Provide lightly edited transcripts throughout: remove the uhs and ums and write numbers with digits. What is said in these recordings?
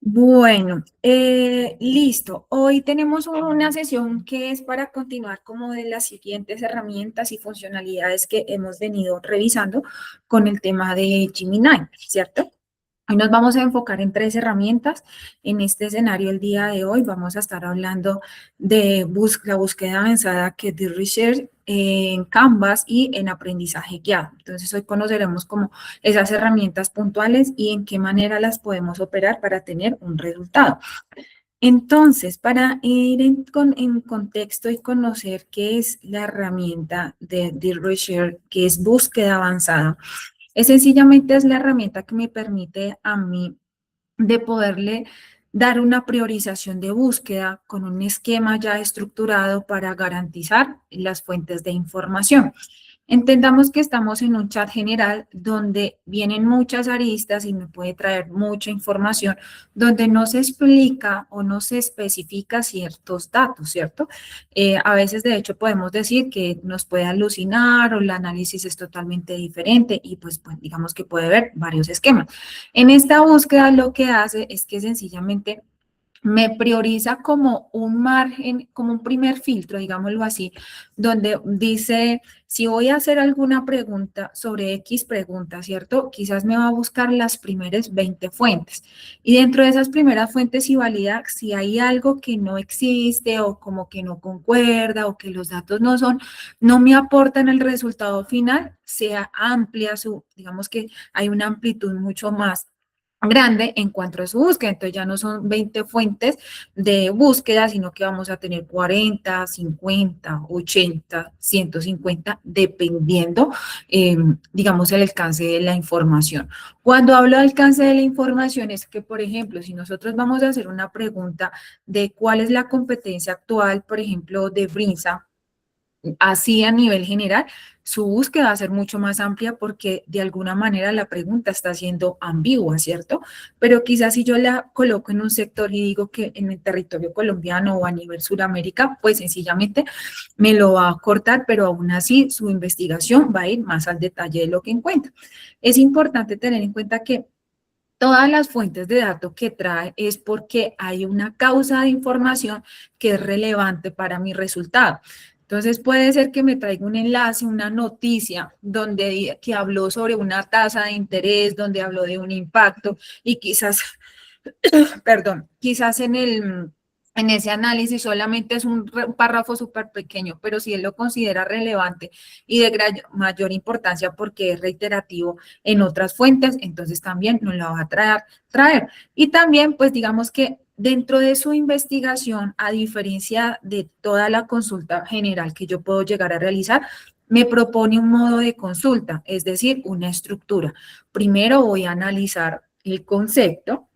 Bueno, listo. Hoy tenemos una sesión que es para continuar como de las siguientes herramientas y funcionalidades que hemos venido revisando con el tema de Gemini, ¿cierto? Hoy nos vamos a enfocar en tres herramientas. En este escenario, el día de hoy, vamos a estar hablando de la búsqueda avanzada que es de Research en Canvas y en aprendizaje guiado. Entonces, hoy conoceremos como esas herramientas puntuales y en qué manera las podemos operar para tener un resultado. Entonces, para ir en contexto y conocer qué es la herramienta de Research, que es búsqueda avanzada, sencillamente es la herramienta que me permite a mí de poderle dar una priorización de búsqueda con un esquema ya estructurado para garantizar las fuentes de información. Entendamos que estamos en un chat general donde vienen muchas aristas y me puede traer mucha información, donde no se explica o no se especifica ciertos datos, ¿cierto? A veces, de hecho, podemos decir que nos puede alucinar o el análisis es totalmente diferente y pues digamos que puede haber varios esquemas. En esta búsqueda lo que hace es que sencillamente me prioriza como un margen, como un primer filtro, digámoslo así, donde dice, si voy a hacer alguna pregunta sobre X pregunta, ¿cierto? Quizás me va a buscar las primeras 20 fuentes. Y dentro de esas primeras fuentes y valida si hay algo que no existe o como que no concuerda o que los datos no me aportan el resultado final, sea amplia su, digamos que hay una amplitud mucho más grande en cuanto a su búsqueda. Entonces ya no son 20 fuentes de búsqueda, sino que vamos a tener 40, 50, 80, 150, dependiendo, digamos, el alcance de la información. Cuando hablo de alcance de la información es que, por ejemplo, si nosotros vamos a hacer una pregunta de cuál es la competencia actual, por ejemplo, de Brinza, así a nivel general, su búsqueda va a ser mucho más amplia porque de alguna manera la pregunta está siendo ambigua, ¿cierto? Pero quizás si yo la coloco en un sector y digo que en el territorio colombiano o a nivel Suramérica, pues sencillamente me lo va a cortar, pero aún así su investigación va a ir más al detalle de lo que encuentra. Es importante tener en cuenta que todas las fuentes de datos que trae es porque hay una causa de información que es relevante para mi resultado. Entonces puede ser que me traiga un enlace, una noticia que habló sobre una tasa de interés, donde habló de un impacto y quizás perdón, quizás en ese análisis solamente es un párrafo súper pequeño, pero si él lo considera relevante y de mayor importancia porque es reiterativo en otras fuentes, entonces también nos la va a traer. Y también, pues digamos que dentro de su investigación, a diferencia de toda la consulta general que yo puedo llegar a realizar, me propone un modo de consulta, es decir, una estructura. Primero voy a analizar el concepto,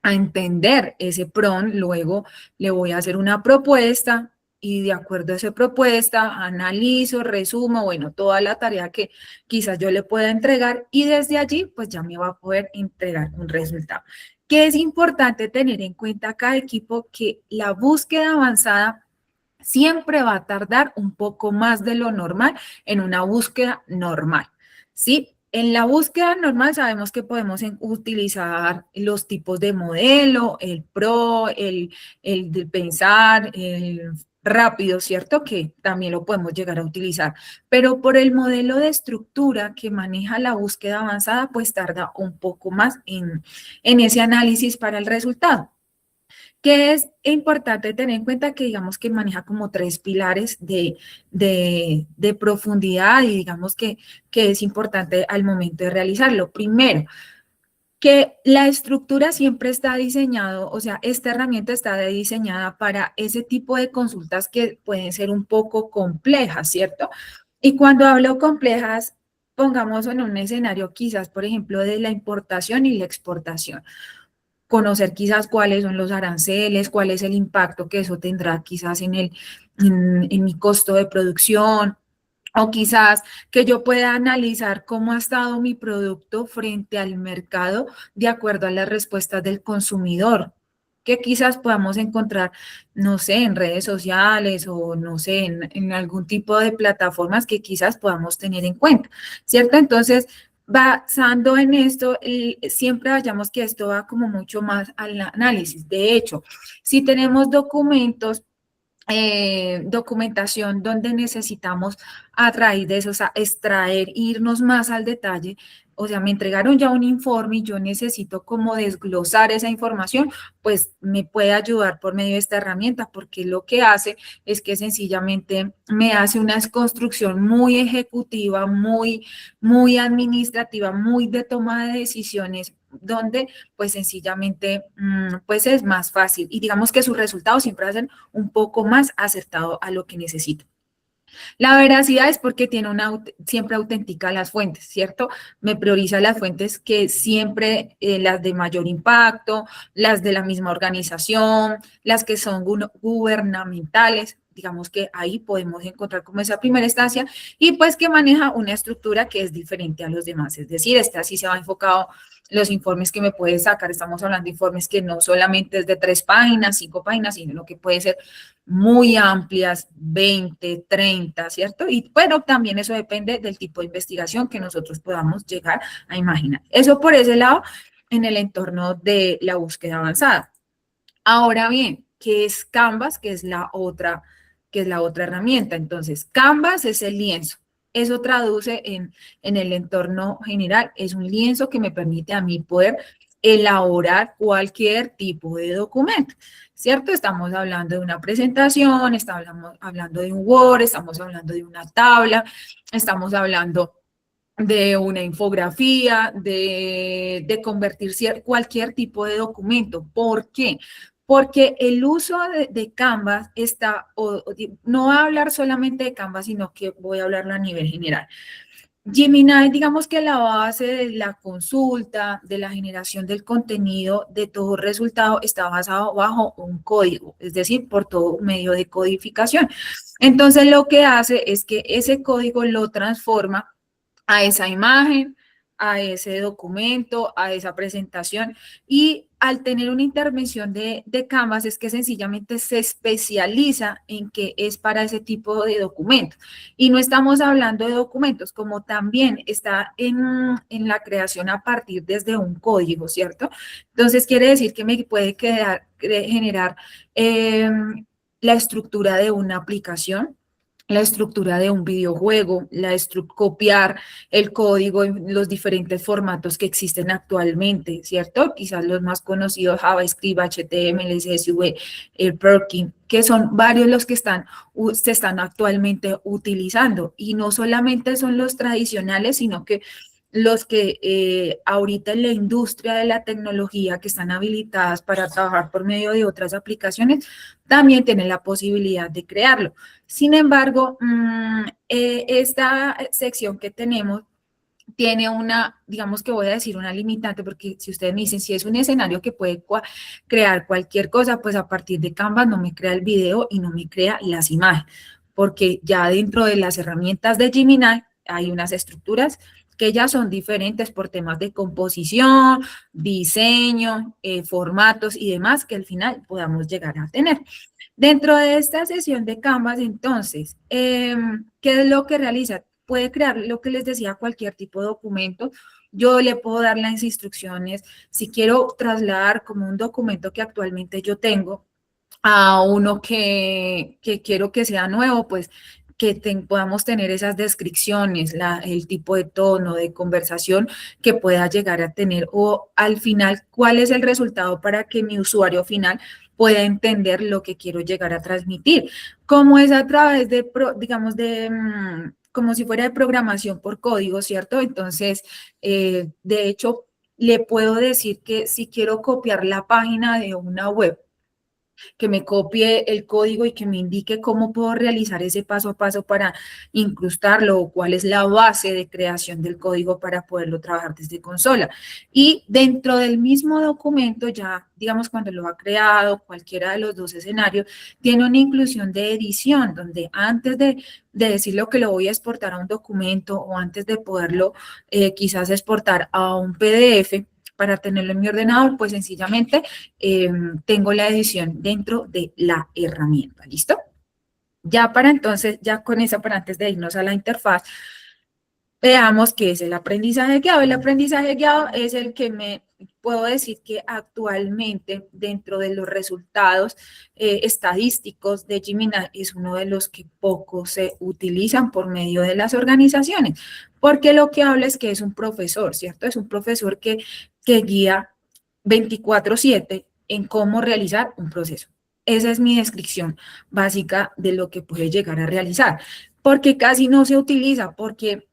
a entender ese PRON, luego le voy a hacer una propuesta y de acuerdo a esa propuesta analizo, resumo, bueno, toda la tarea que quizás yo le pueda entregar y desde allí pues ya me va a poder entregar un resultado. ¿Qué es importante tener en cuenta cada equipo? Que la búsqueda avanzada siempre va a tardar un poco más de lo normal en una búsqueda normal, ¿sí? En la búsqueda normal sabemos que podemos utilizar los tipos de modelo, el PRO, el de pensar, el rápido, ¿cierto? Que también lo podemos llegar a utilizar. Pero por el modelo de estructura que maneja la búsqueda avanzada, pues tarda un poco más en ese análisis para el resultado. Que es importante tener en cuenta que digamos que maneja como tres pilares de profundidad y digamos que es importante al momento de realizarlo. Primero, que la estructura siempre está diseñado, o sea, esta herramienta está diseñada para ese tipo de consultas que pueden ser un poco complejas, ¿cierto? Y cuando hablo complejas, pongamos en un escenario quizás, por ejemplo, de la importación y la exportación, conocer quizás cuáles son los aranceles, cuál es el impacto que eso tendrá quizás en mi costo de producción, o quizás que yo pueda analizar cómo ha estado mi producto frente al mercado de acuerdo a las respuestas del consumidor, que quizás podamos encontrar, no sé, en redes sociales o no sé, en algún tipo de plataformas que quizás podamos tener en cuenta, ¿cierto? Entonces, Basando en esto, siempre vayamos que esto va como mucho más al análisis. De hecho, si tenemos documentos, documentación donde necesitamos a raíz de eso, o sea, extraer, irnos más al detalle. O sea, me entregaron ya un informe y yo necesito como desglosar esa información, pues me puede ayudar por medio de esta herramienta, porque lo que hace es que sencillamente me hace una construcción muy ejecutiva, muy administrativa, muy de toma de decisiones, donde pues sencillamente pues es más fácil y digamos que sus resultados siempre hacen un poco más acertado a lo que necesito. La veracidad es porque tiene siempre autentica las fuentes, ¿cierto? Me prioriza las fuentes que siempre las de mayor impacto, las de la misma organización, las que son gubernamentales, digamos que ahí podemos encontrar como esa primera instancia y pues que maneja una estructura que es diferente a los demás, es decir, esta sí se va enfocado los informes que me puede sacar, estamos hablando de informes que no solamente es de 3 páginas, 5 páginas, sino lo que puede ser muy amplias, 20, 30, ¿cierto? Y bueno, también eso depende del tipo de investigación que nosotros podamos llegar a imaginar. Eso por ese lado en el entorno de la búsqueda avanzada. Ahora bien, ¿qué es Canvas? Que es la otra herramienta. Entonces, Canvas es el lienzo. Eso traduce en el entorno general. Es un lienzo que me permite a mí poder elaborar cualquier tipo de documento, ¿cierto? Estamos hablando de una presentación, estamos hablando de un Word, estamos hablando de una tabla, estamos hablando de una infografía, de convertir cualquier tipo de documento. ¿Por qué? Porque el uso de Canvas está, no voy a hablar solamente de Canvas, sino que voy a hablarlo a nivel general. Gemini, digamos que la base de la consulta, de la generación del contenido, de todo resultado, está basado bajo un código, es decir, por todo medio de codificación. Entonces, lo que hace es que ese código lo transforma a esa imagen, a ese documento, a esa presentación. Y al tener una intervención de Canvas es que sencillamente se especializa en qué es para ese tipo de documento. Y no estamos hablando de documentos, como también está en la creación a partir desde un código, ¿cierto? Entonces quiere decir que me puede generar la estructura de una aplicación, la estructura de un videojuego, copiar el código en los diferentes formatos que existen actualmente, ¿cierto? Quizás los más conocidos, JavaScript, HTML, CSV, Perkin, que son varios los que se están actualmente utilizando. Y no solamente son los tradicionales, sino que los que ahorita en la industria de la tecnología que están habilitadas para trabajar por medio de otras aplicaciones, también tienen la posibilidad de crearlo. Sin embargo, esta sección que tenemos tiene una, digamos que voy a decir una limitante, porque si ustedes me dicen, si es un escenario que puede crear cualquier cosa, pues a partir de Canva no me crea el video y no me crea las imágenes, porque ya dentro de las herramientas de Gemini hay unas estructuras que ya son diferentes por temas de composición, diseño, formatos y demás que al final podamos llegar a tener. Dentro de esta sesión de Canvas, entonces, ¿qué es lo que realiza? Puede crear lo que les decía, cualquier tipo de documento. Yo le puedo dar las instrucciones. Si quiero trasladar como un documento que actualmente yo tengo a uno que quiero que sea nuevo, pues que podamos tener esas descripciones, el tipo de tono, de conversación que pueda llegar a tener o al final, cuál es el resultado para que mi usuario final pueda entender lo que quiero llegar a transmitir. Como es a través de, digamos, como si fuera de programación por código, ¿cierto? Entonces, de hecho, le puedo decir que si quiero copiar la página de una web, que me copie el código y que me indique cómo puedo realizar ese paso a paso para incrustarlo o cuál es la base de creación del código para poderlo trabajar desde consola. Y dentro del mismo documento, ya digamos cuando lo ha creado, cualquiera de los dos escenarios, tiene una inclusión de edición donde antes de decirle que lo voy a exportar a un documento o antes de poderlo quizás exportar a un PDF, para tenerlo en mi ordenador, pues sencillamente tengo la edición dentro de la herramienta, ¿listo? Ya para entonces, ya con esa, para antes de irnos a la interfaz, Veamos qué es el aprendizaje guiado. El aprendizaje guiado es el que me puedo decir que actualmente dentro de los resultados estadísticos de Gemini es uno de los que poco se utilizan por medio de las organizaciones, porque lo que habla es que es un profesor, ¿cierto? Es un profesor que guía 24/7 en cómo realizar un proceso. Esa es mi descripción básica de lo que puede llegar a realizar, porque casi no se utiliza, porque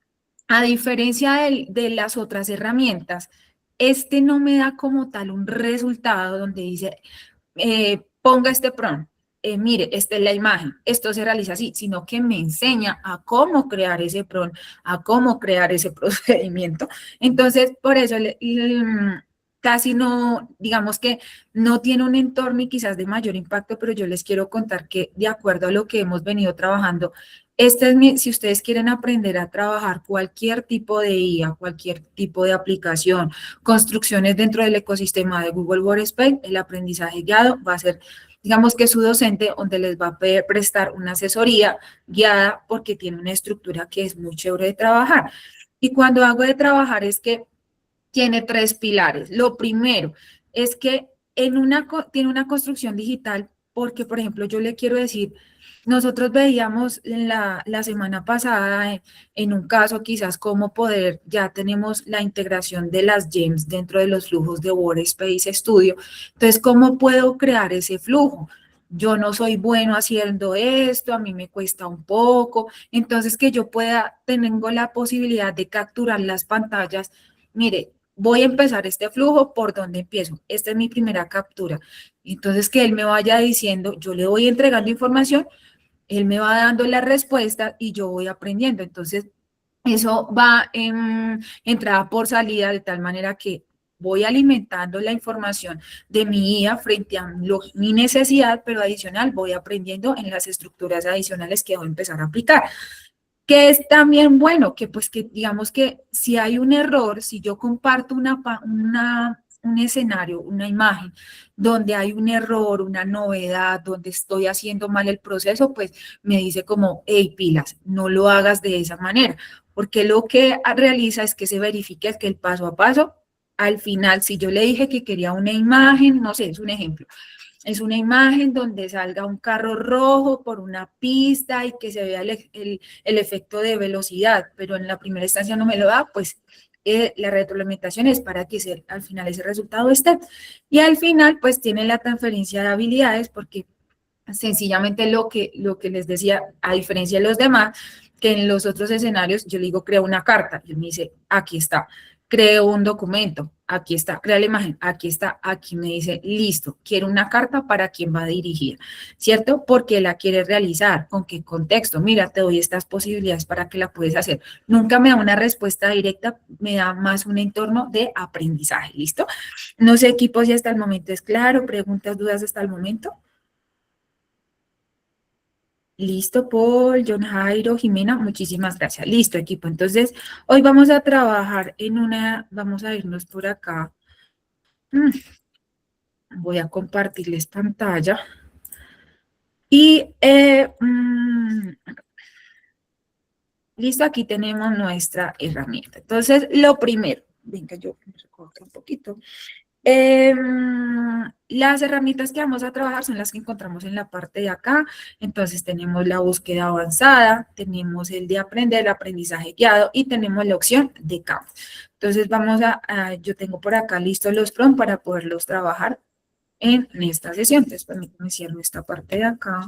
a diferencia de las otras herramientas, este no me da como tal un resultado donde dice, ponga este prompt, mire, esta es la imagen, esto se realiza así, sino que me enseña a cómo crear ese prompt, a cómo crear ese procedimiento. Entonces, por eso casi no, digamos que no tiene un entorno y quizás de mayor impacto, pero yo les quiero contar que de acuerdo a lo que hemos venido trabajando, si ustedes quieren aprender a trabajar cualquier tipo de IA, cualquier tipo de aplicación, construcciones dentro del ecosistema de Google Workspace, el aprendizaje guiado va a ser, digamos que su docente, donde les va a prestar una asesoría guiada porque tiene una estructura que es muy chévere de trabajar. Y cuando hago de trabajar es que tiene tres pilares. Lo primero es que tiene una construcción digital porque, por ejemplo, yo le quiero decir, nosotros veíamos la semana pasada en un caso quizás cómo poder, ya tenemos la integración de las GEMS dentro de los flujos de Workspace Studio. Entonces, ¿cómo puedo crear ese flujo? Yo no soy bueno haciendo esto, a mí me cuesta un poco, entonces que yo pueda, tengo la posibilidad de capturar las pantallas. Mire, voy a empezar este flujo, ¿por dónde empiezo? Esta es mi primera captura. Entonces, que él me vaya diciendo, yo le voy entregando información, él me va dando la respuesta y yo voy aprendiendo. Entonces, eso va en entrada por salida de tal manera que voy alimentando la información de mi IA frente a mi necesidad, pero adicional voy aprendiendo en las estructuras adicionales que voy a empezar a aplicar. Que es también bueno, que pues que digamos que si hay un error, si yo comparto un escenario, una imagen, donde hay un error, una novedad, donde estoy haciendo mal el proceso, pues me dice como, hey, pilas, no lo hagas de esa manera, porque lo que realiza es que se verifique que el paso a paso, al final, si yo le dije que quería una imagen, no sé, es un ejemplo, es una imagen donde salga un carro rojo por una pista y que se vea el efecto de velocidad, pero en la primera instancia no me lo da, pues la retroalimentación es para que al final ese resultado esté. Y al final, pues tiene la transferencia de habilidades porque sencillamente lo que les decía, a diferencia de los demás, que en los otros escenarios yo le digo, creo una carta, y él me dice, aquí está, creo un documento, aquí está, crea la imagen, aquí está, aquí me dice, listo, quiero una carta para quién va a dirigir, ¿cierto? Porque la quiere realizar, con qué contexto, mira, te doy estas posibilidades para que la puedes hacer. Nunca me da una respuesta directa, me da más un entorno de aprendizaje, ¿listo? No sé, equipos, si hasta el momento es claro, preguntas, dudas hasta el momento. Listo, Paul, John Jairo, Jimena, muchísimas gracias. Listo, equipo. Entonces, hoy vamos a trabajar vamos a irnos por acá. Mm, Voy a compartirles pantalla. Y, listo, aquí tenemos nuestra herramienta. Entonces, lo primero, venga, yo me recojo acá un poquito. Las herramientas que vamos a trabajar son las que encontramos en la parte de acá. Entonces tenemos la búsqueda avanzada, tenemos el de aprender, el aprendizaje guiado y tenemos la opción de campo. Entonces yo tengo por acá listos los prompts para poderlos trabajar en esta sesión. Entonces permítanme cierro esta parte de acá.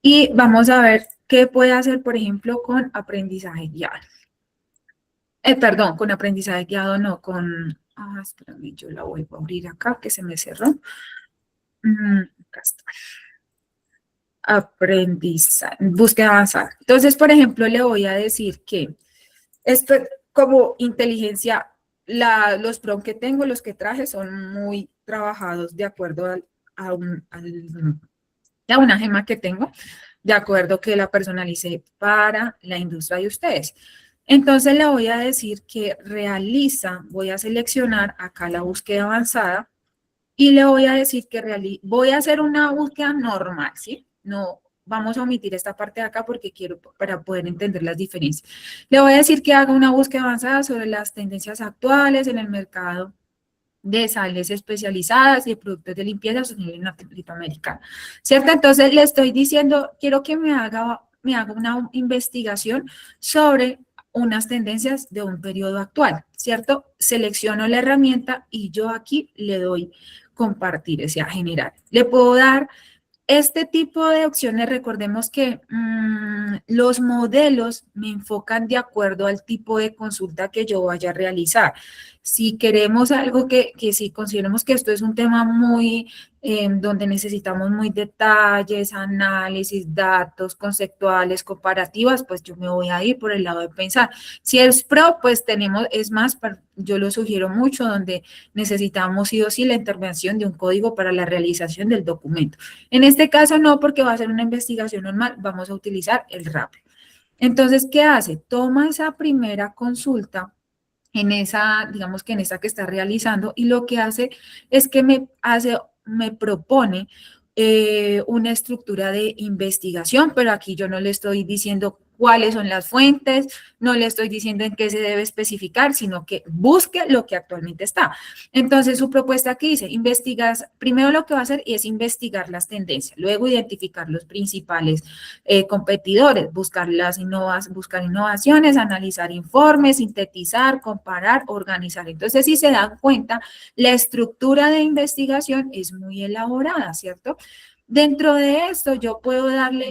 Y vamos a ver qué puede hacer, por ejemplo, con aprendizaje guiado. Perdón, con aprendizaje guiado no, espérame, yo la vuelvo a abrir acá, que se me cerró. Acá está. Aprendizaje, búsqueda avanzada. Entonces, por ejemplo, le voy a decir que esto como inteligencia, los prompts que tengo, los que traje, son muy trabajados de acuerdo a una gema que tengo, de acuerdo que la personalicé para la industria de ustedes. Entonces le voy a decir que voy a seleccionar acá la búsqueda avanzada y le voy a decir que voy a hacer una búsqueda normal, ¿sí? No vamos a omitir esta parte de acá porque quiero para poder entender las diferencias. Le voy a decir que haga una búsqueda avanzada sobre las tendencias actuales en el mercado de sales especializadas y de productos de limpieza sostenible en Latinoamérica, ¿cierto? Entonces le estoy diciendo, quiero que me haga una investigación sobre unas tendencias de un periodo actual, ¿cierto? Selecciono la herramienta y yo aquí le doy compartir, o sea, generar. Le puedo dar este tipo de opciones, recordemos que los modelos me enfocan de acuerdo al tipo de consulta que yo vaya a realizar. Si queremos algo si consideramos que esto es un tema muy, donde necesitamos muy detalles, análisis, datos conceptuales, comparativas, pues yo me voy a ir por el lado de pensar. Si es pro, pues es más, yo lo sugiero mucho, donde necesitamos sí o sí la intervención de un código para la realización del documento. En este caso no, porque va a ser una investigación normal, vamos a utilizar el RAP. Entonces, ¿qué hace? Toma esa primera consulta en esa, digamos que en esa que está realizando, y lo que hace es que me propone una estructura de investigación, pero aquí yo no le estoy diciendo cuáles son las fuentes, no le estoy diciendo en qué se debe especificar, sino que busque lo que actualmente está. Entonces, su propuesta aquí dice, primero lo que va a hacer es investigar las tendencias, luego identificar los principales competidores, buscar innovaciones, analizar informes, sintetizar, comparar, organizar. Entonces, si se dan cuenta, la estructura de investigación es muy elaborada, ¿cierto? Dentro de esto, yo puedo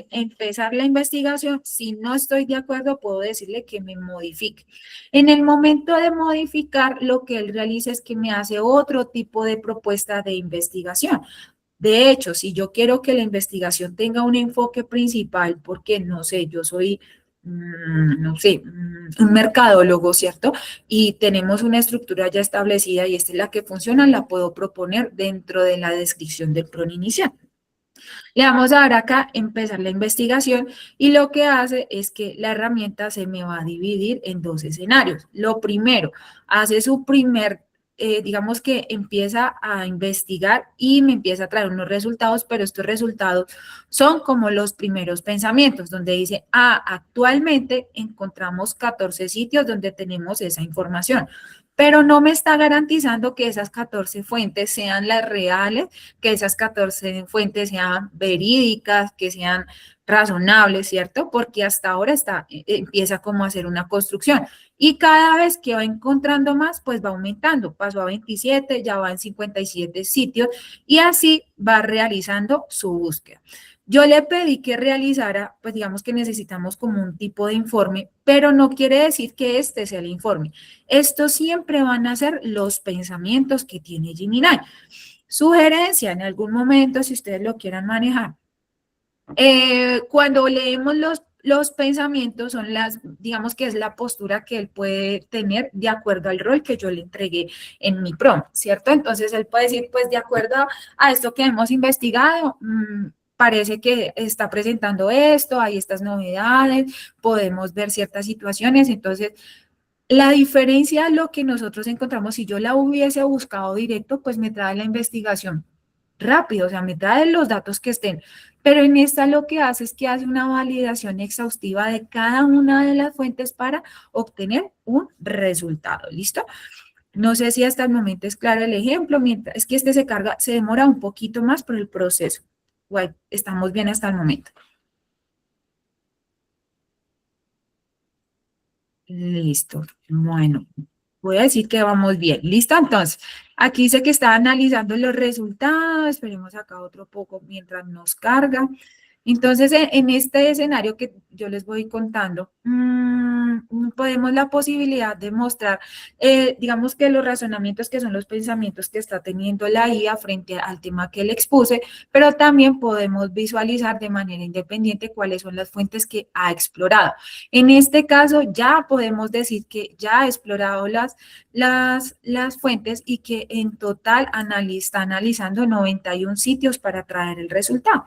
empezar la investigación. Si no estoy de acuerdo, puedo decirle que me modifique. En el momento de modificar, lo que él realiza es que me hace otro tipo de propuesta de investigación. De hecho, si yo quiero que la investigación tenga un enfoque principal, porque no sé, yo soy, no sé, un mercadólogo, ¿cierto? Y tenemos una estructura ya establecida y esta es la que funciona, la puedo proponer dentro de la descripción del PRON inicial. Le vamos a dar acá empezar la investigación y lo que hace es que la herramienta se me va a dividir en dos escenarios. Lo primero, hace su digamos que empieza a investigar y me empieza a traer unos resultados, pero estos resultados son como los primeros pensamientos, donde dice, actualmente encontramos 14 sitios donde tenemos esa información, pero no me está garantizando que esas 14 fuentes sean las reales, que esas 14 fuentes sean verídicas, que sean razonables, ¿cierto? Porque hasta ahora empieza como a hacer una construcción y cada vez que va encontrando más, pues va aumentando. Pasó a 27, ya va en 57 sitios y así va realizando su búsqueda. Yo le pedí que realizara, pues digamos que necesitamos como un tipo de informe, pero no quiere decir que este sea el informe. Estos siempre van a ser los pensamientos que tiene Gemini. Sugerencia en algún momento, si ustedes lo quieran manejar. Cuando leemos los pensamientos son digamos que es la postura que él puede tener de acuerdo al rol que yo le entregué en mi prompt, ¿cierto? Entonces él puede decir, pues de acuerdo a esto que hemos investigado, parece que está presentando esto, hay estas novedades, podemos ver ciertas situaciones, entonces la diferencia, lo que nosotros encontramos, si yo la hubiese buscado directo, pues me trae la investigación rápido, o sea, me trae los datos que estén. Pero en esta lo que hace es que hace una validación exhaustiva de cada una de las fuentes para obtener un resultado. ¿Listo? No sé si hasta el momento es claro el ejemplo, mientras es que este se demora un poquito más por el proceso. Bueno, estamos bien hasta el momento. Listo. Bueno, voy a decir que vamos bien. ¿Listo? Entonces, aquí dice que está analizando los resultados. Esperemos acá otro poco mientras nos carga. Entonces, en este escenario que yo les voy contando, podemos la posibilidad de mostrar, digamos que los razonamientos que son los pensamientos que está teniendo la IA frente al tema que le expuse, pero también podemos visualizar de manera independiente cuáles son las fuentes que ha explorado. En este caso, ya podemos decir que ya ha explorado las fuentes y que en total está analizando 91 sitios para traer el resultado.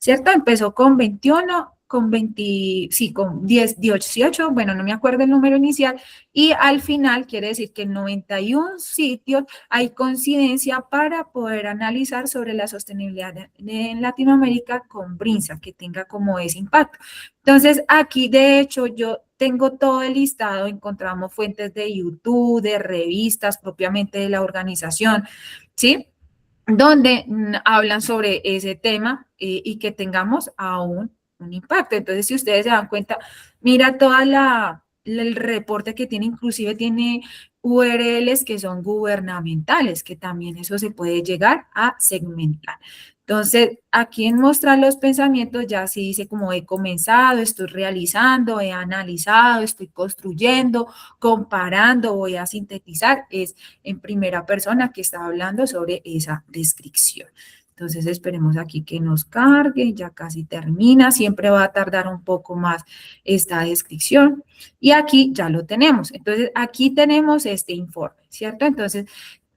¿Cierto? Empezó con 21, con 20, sí, con 10, 18, bueno, no me acuerdo el número inicial, y al final quiere decir que en 91 sitios hay coincidencia para poder analizar sobre la sostenibilidad en Latinoamérica con Brinza, que tenga como ese impacto. Entonces, aquí de hecho yo tengo todo el listado, encontramos fuentes de YouTube, de revistas propiamente de la organización, ¿sí? Donde hablan sobre ese tema y que tengamos aún un impacto. Entonces, si ustedes se dan cuenta, mira toda el reporte que tiene, inclusive tiene URLs que son gubernamentales, que también eso se puede llegar a segmentar. Entonces, aquí en mostrar los pensamientos ya se dice como he comenzado, estoy realizando, he analizado, estoy construyendo, comparando, voy a sintetizar, es en primera persona que está hablando sobre esa descripción. Entonces esperemos aquí que nos cargue, ya casi termina, siempre va a tardar un poco más esta descripción. Y aquí ya lo tenemos. Entonces aquí tenemos este informe, ¿cierto? Entonces,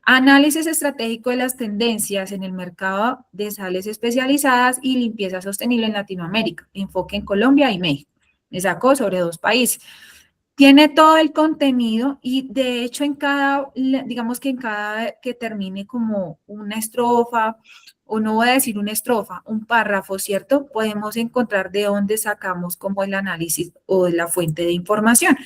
análisis estratégico de las tendencias en el mercado de sales especializadas y limpieza sostenible en Latinoamérica, enfoque en Colombia y México. Me sacó sobre 2 países. Tiene todo el contenido y de hecho en cada, digamos que en cada que termine como una estrofa, o no voy a decir una estrofa, un párrafo, ¿cierto? Podemos encontrar de dónde sacamos como el análisis o la fuente de información.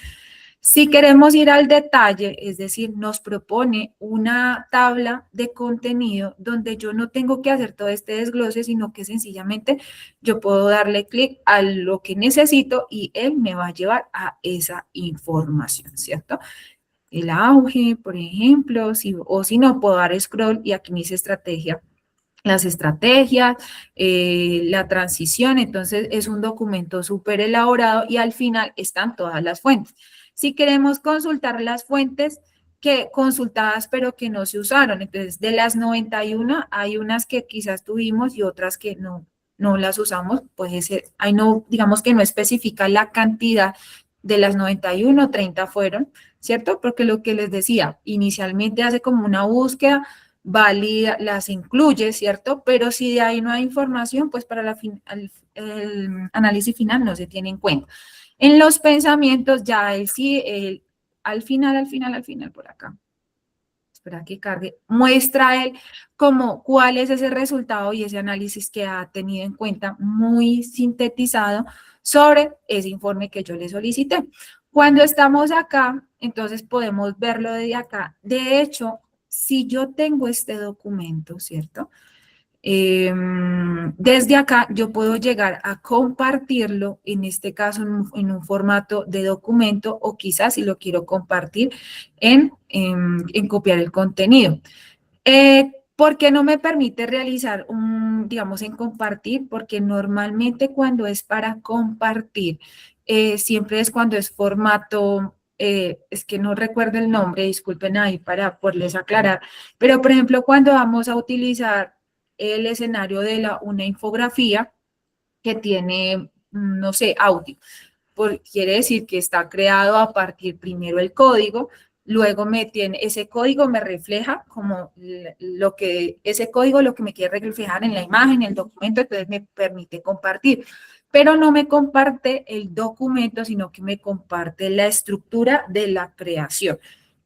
Si queremos ir al detalle, es decir, nos propone una tabla de contenido donde yo no tengo que hacer todo este desglose, sino que sencillamente yo puedo darle clic a lo que necesito y él me va a llevar a esa información, ¿cierto? El auge, por ejemplo, o si no, puedo dar scroll y aquí me dice estrategia, las estrategias, la transición, entonces es un documento súper elaborado y al final están todas las fuentes. Si queremos consultar las fuentes que consultadas pero que no se usaron, entonces de las 91 hay unas que quizás tuvimos y otras que no las usamos, pues ahí no, digamos que no especifica la cantidad de las 91, 30 fueron, ¿cierto? Porque lo que les decía, inicialmente hace como una búsqueda, valida, las incluye, ¿cierto? Pero si de ahí no hay información, pues para el análisis final no se tiene en cuenta. En los pensamientos ya él sí, al final, por acá. Espera que cargue. Muestra él como cuál es ese resultado y ese análisis que ha tenido en cuenta muy sintetizado sobre ese informe que yo le solicité. Cuando estamos acá, entonces podemos verlo desde acá. De hecho, si yo tengo este documento, ¿cierto? Desde acá yo puedo llegar a compartirlo, en este caso en un formato de documento o quizás si lo quiero compartir en copiar el contenido. ¿Por qué no me permite realizar digamos, en compartir? Porque normalmente cuando es para compartir, siempre es cuando es formato, es que no recuerdo el nombre, disculpen ahí para poderles aclarar, pero por ejemplo, cuando vamos a utilizar el escenario de una infografía que tiene, no sé, audio, quiere decir que está creado a partir primero el código, luego ese código me refleja como ese código lo que me quiere reflejar en la imagen, en el documento, entonces me permite compartir. Pero no me comparte el documento, sino que me comparte la estructura de la creación,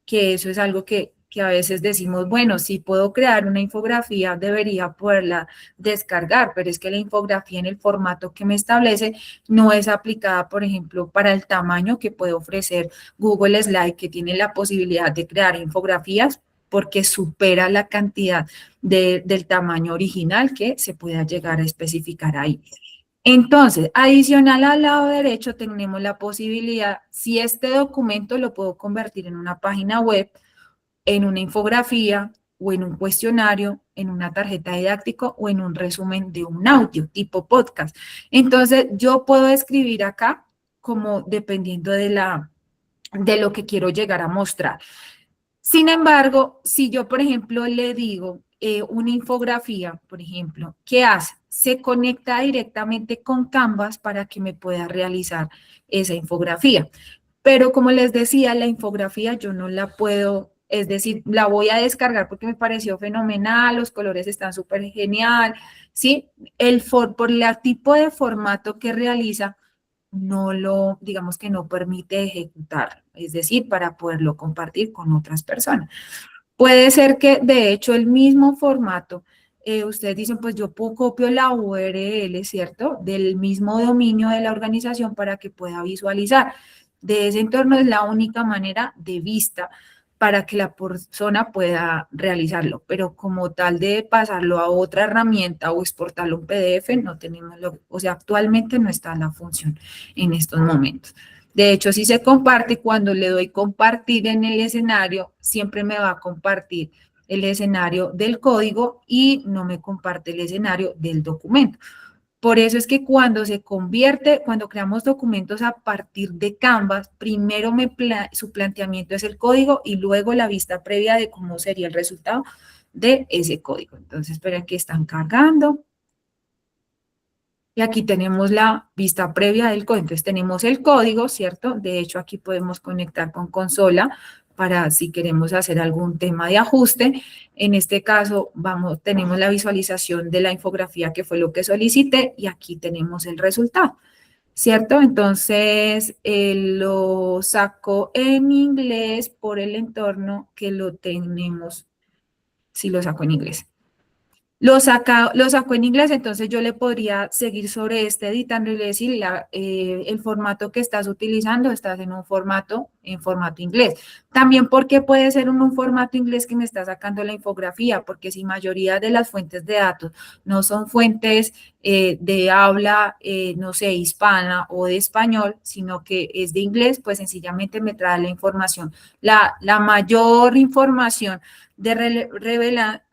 que eso es algo que a veces decimos, bueno, si puedo crear una infografía, debería poderla descargar, pero es que la infografía en el formato que me establece no es aplicada, por ejemplo, para el tamaño que puede ofrecer Google Slide, que tiene la posibilidad de crear infografías porque supera la cantidad del tamaño original que se pueda llegar a especificar ahí. Entonces, adicional al lado derecho tenemos la posibilidad, si este documento lo puedo convertir en una página web, en una infografía o en un cuestionario, en una tarjeta didáctica o en un resumen de un audio tipo podcast. Entonces, yo puedo escribir acá como dependiendo de lo que quiero llegar a mostrar. Sin embargo, si yo, por ejemplo, le digo una infografía, por ejemplo, ¿qué hace? Se conecta directamente con Canvas para que me pueda realizar esa infografía. Pero como les decía, la infografía yo no la puedo Es decir, la voy a descargar porque me pareció fenomenal, los colores están súper genial, ¿sí? Por el tipo de formato que realiza, no lo, digamos que no permite ejecutar, es decir, para poderlo compartir con otras personas. Puede ser que, de hecho, el mismo formato, ustedes dicen, pues yo copio la URL, ¿cierto? Del mismo dominio de la organización para que pueda visualizar. De ese entorno es la única manera de vista para que la persona pueda realizarlo, pero como tal de pasarlo a otra herramienta o exportarlo a un PDF, no tenemos, o sea, actualmente no está la función en estos momentos. De hecho, si se comparte, cuando le doy compartir en el escenario, siempre me va a compartir el escenario del código y no me comparte el escenario del documento. Por eso es que cuando se convierte, cuando creamos documentos a partir de Canvas, primero su planteamiento es el código y luego la vista previa de cómo sería el resultado de ese código. Entonces, esperen que están cargando. Y aquí tenemos la vista previa del código. Entonces tenemos el código, ¿cierto? De hecho, aquí podemos conectar con consola para si queremos hacer algún tema de ajuste. En este caso, tenemos la visualización de la infografía que fue lo que solicité y aquí tenemos el resultado, ¿cierto? Entonces, lo saco en inglés por el entorno que lo tenemos, si lo saco en inglés. Lo sacó en inglés, entonces yo le podría seguir sobre este editando y decir el formato que estás utilizando, estás en formato inglés. También porque puede ser un formato inglés que me está sacando la infografía, porque si mayoría de las fuentes de datos no son fuentes de habla, no sé, hispana o de español, sino que es de inglés, pues sencillamente me trae la información, la mayor información de revelar,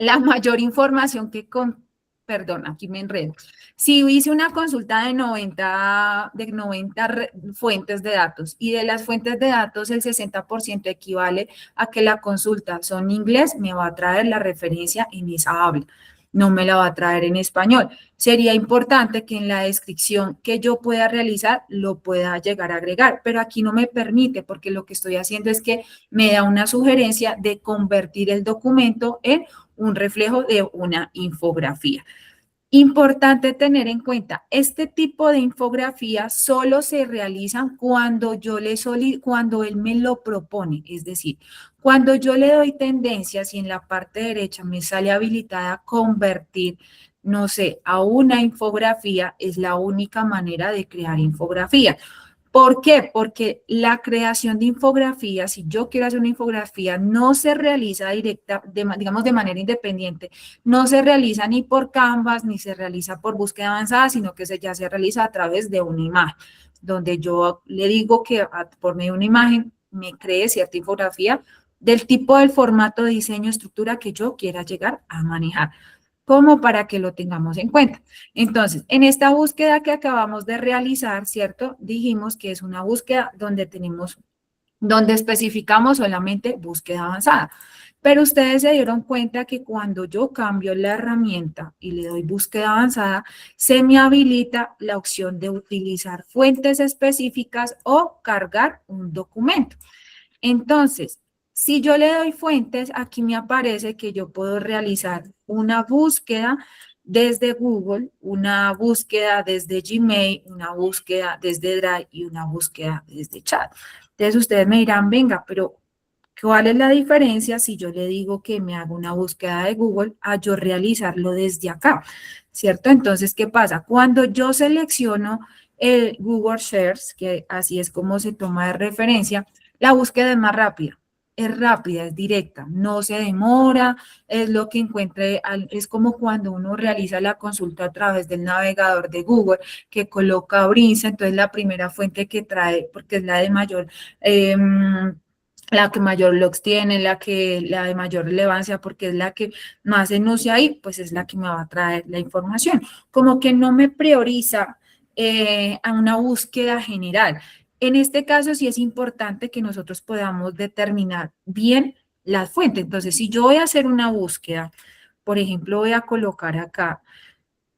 la mayor información perdón, aquí me enredo. Si hice una consulta de 90 fuentes de datos y de las fuentes de datos el 60% equivale a que la consulta son inglés, me va a traer la referencia en esa habla, no me la va a traer en español. Sería importante que en la descripción que yo pueda realizar lo pueda llegar a agregar, pero aquí no me permite porque lo que estoy haciendo es que me da una sugerencia de convertir el documento en un reflejo de una infografía. Importante tener en cuenta, este tipo de infografía solo se realizan cuando cuando él me lo propone, es decir, cuando yo le doy tendencias y en la parte derecha me sale habilitada convertir, no sé, a una infografía, es la única manera de crear infografía. ¿Por qué? Porque la creación de infografías, si yo quiero hacer una infografía, no se realiza digamos, de manera independiente. No se realiza ni por Canvas, ni se realiza por búsqueda avanzada, sino que ya se realiza a través de una imagen, donde yo le digo que por medio de una imagen me cree cierta infografía del tipo del formato de diseño, estructura que yo quiera llegar a manejar, como para que lo tengamos en cuenta. Entonces, en esta búsqueda que acabamos de realizar, ¿cierto? Dijimos que es una búsqueda donde especificamos solamente búsqueda avanzada. Pero ustedes se dieron cuenta que cuando yo cambio la herramienta y le doy búsqueda avanzada, se me habilita la opción de utilizar fuentes específicas o cargar un documento. Entonces, si yo le doy fuentes, aquí me aparece que yo puedo realizar una búsqueda desde Google, una búsqueda desde Gmail, una búsqueda desde Drive y una búsqueda desde Chat. Entonces, ustedes me dirán, venga, pero ¿cuál es la diferencia si yo le digo que me haga una búsqueda de Google a yo realizarlo desde acá? ¿Cierto? Entonces, ¿qué pasa? Cuando yo selecciono el Google Shares, que así es como se toma de referencia, la búsqueda es rápida, es directa, no se demora, es lo que encuentre, es como cuando uno realiza la consulta a través del navegador de Google, que coloca Brinza, entonces la primera fuente que trae, porque es la que mayor logs tiene, la de mayor relevancia, porque es la que más enuncia ahí, pues es la que me va a traer la información. Como que no me prioriza a una búsqueda general. En este caso sí es importante que nosotros podamos determinar bien las fuentes. Entonces, si yo voy a hacer una búsqueda, por ejemplo, voy a colocar acá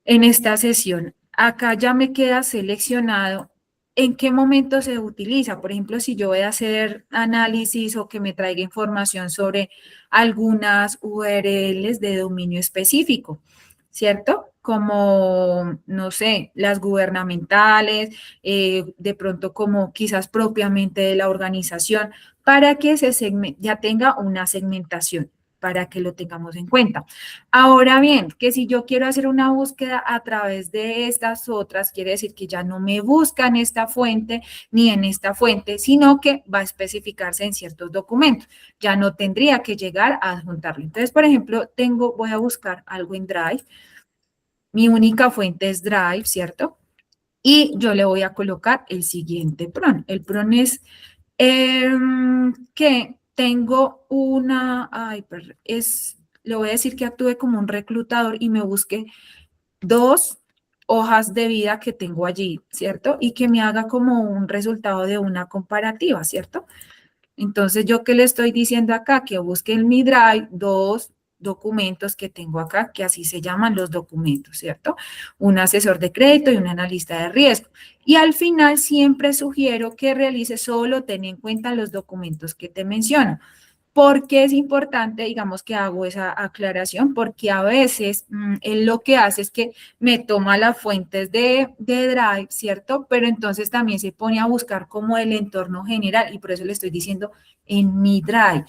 en esta sesión, acá ya me queda seleccionado ¿En qué momento se utiliza? Por ejemplo, si yo voy a hacer análisis o que me traiga información sobre algunas URLs de dominio específico, ¿cierto? Como, no sé, las gubernamentales, de pronto como quizás propiamente de la organización, para que ya tenga una segmentación, para que lo tengamos en cuenta. Ahora bien, que si yo quiero hacer una búsqueda a través de estas otras, quiere decir que ya no me busca en esta fuente ni en esta fuente, sino que va a especificarse en ciertos documentos. Ya no tendría que llegar a adjuntarlo. Entonces, por ejemplo, voy a buscar algo en Drive. Mi única fuente es Drive, ¿cierto? Y yo le voy a colocar el siguiente PRON. El PRON es que tengo le voy a decir que actúe como un reclutador y me busque dos hojas de vida que tengo allí, ¿cierto? Y que me haga como un resultado de una comparativa, ¿cierto? Entonces, ¿yo qué le estoy diciendo acá? Que busque en mi Drive dos documentos que tengo acá, que así se llaman los documentos, ¿cierto? Un asesor de crédito y un analista de riesgo. Y al final siempre sugiero que realice solo, ten en cuenta los documentos que te menciono. ¿Por qué es importante, digamos, que hago esa aclaración? Porque a veces él lo que hace es que me toma las fuentes de Drive, ¿cierto? Pero entonces también se pone a buscar como el entorno general y por eso le estoy diciendo en mi Drive.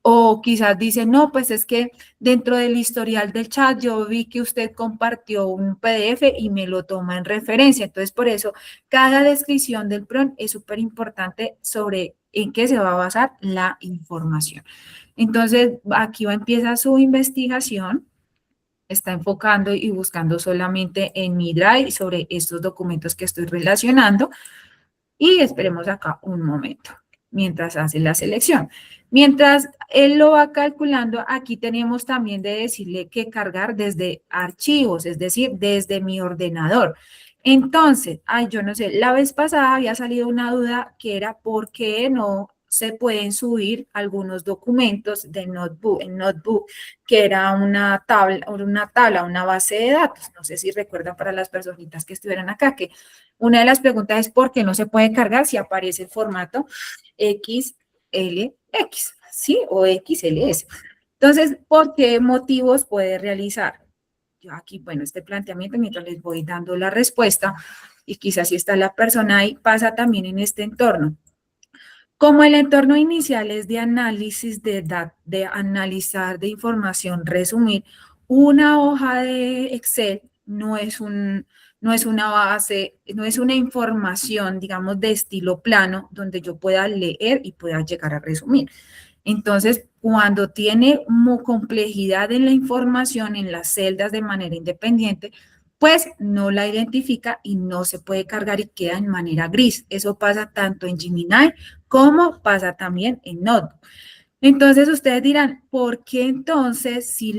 O quizás dice, no, pues es que dentro del historial del chat yo vi que usted compartió un PDF y me lo toma en referencia. Entonces, por eso, cada descripción del PRON es súper importante sobre en qué se va a basar la información. Entonces, aquí empieza su investigación, está enfocando y buscando solamente en mi Drive sobre estos documentos que estoy relacionando y esperemos acá un momento mientras hace la selección. Mientras él lo va calculando, aquí tenemos también de decirle que cargar desde archivos, es decir, desde mi ordenador. Entonces, ay, yo no sé, la vez pasada había salido una duda que era por qué no se pueden subir algunos documentos de Notebook, en Notebook, que era una base de datos. No sé si recuerdan para las personitas que estuvieran acá, que una de las preguntas es por qué no se puede cargar si aparece el formato XLX, ¿sí? O XLS. Entonces, ¿por qué motivos puede realizar? Yo aquí, bueno, este planteamiento, mientras les voy dando la respuesta, y quizás si está la persona ahí, pasa también en este entorno. Como el entorno inicial es de análisis de analizar de información, resumir, una hoja de Excel no es una base, no es una información, digamos, de estilo plano donde yo pueda leer y pueda llegar a resumir. Entonces, cuando tiene complejidad en la información, en las celdas de manera independiente, pues no la identifica y no se puede cargar y queda en manera gris. Eso pasa tanto en Gemini como pasa también en Notebook. Entonces ustedes dirán, ¿por qué entonces si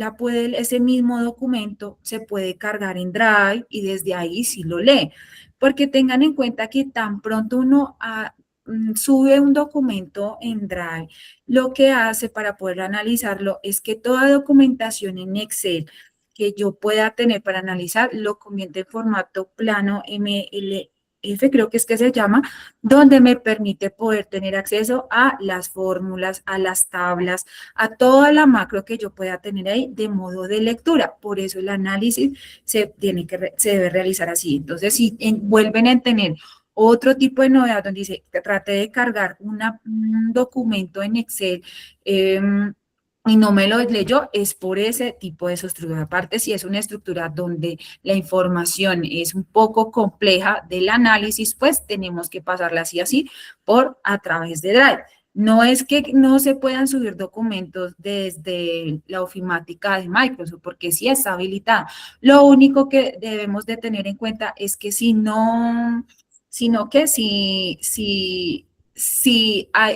ese mismo documento se puede cargar en Drive y desde ahí sí lo lee? Porque tengan en cuenta que tan pronto uno sube un documento en Drive, lo que hace para poder analizarlo es que toda documentación en Excel que yo pueda tener para analizar lo convierte en formato plano MLF, creo que es que se llama, donde me permite poder tener acceso a las fórmulas, a las tablas, a toda la macro que yo pueda tener ahí de modo de lectura. Por eso el análisis se debe realizar así. Entonces, si vuelven a tener otro tipo de novedad donde dice que trate de cargar un documento en Excel, y no me lo leyó, es por ese tipo de estructura. Aparte, si es una estructura donde la información es un poco compleja del análisis, pues tenemos que pasarla así así por a través de Drive. No es que no se puedan subir documentos desde la ofimática de Microsoft, porque sí está habilitada. Lo único que debemos de tener en cuenta es que sino que si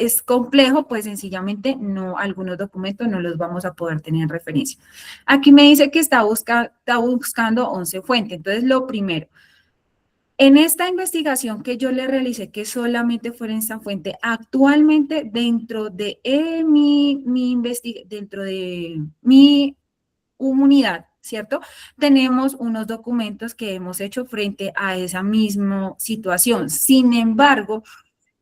es complejo, pues sencillamente no, algunos documentos no los vamos a poder tener en referencia. Aquí me dice que está buscando 11 fuentes. Entonces, lo primero, en esta investigación que yo le realicé, que solamente fuera en esta fuente, actualmente dentro de mi unidad, ¿cierto? Tenemos unos documentos que hemos hecho frente a esa misma situación. Sin embargo,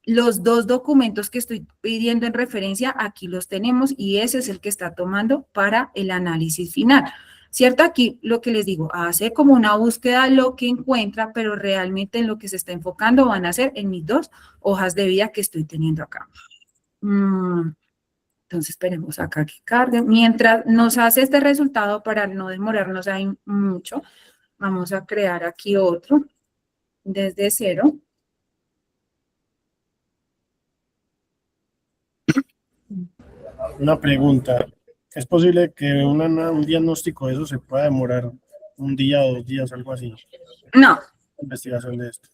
los dos documentos que estoy pidiendo en referencia, aquí los tenemos y ese es el que está tomando para el análisis final. ¿Cierto? Aquí lo que les digo, hace como una búsqueda de lo que encuentra, pero realmente en lo que se está enfocando van a ser en mis dos hojas de vida que estoy teniendo acá. Entonces esperemos acá que cargue. Mientras nos hace este resultado, para no demorarnos ahí mucho, vamos a crear aquí otro desde cero. Una pregunta. ¿Es posible que un diagnóstico de eso se pueda demorar un día o 2 días, algo así? No, Investigación de esto.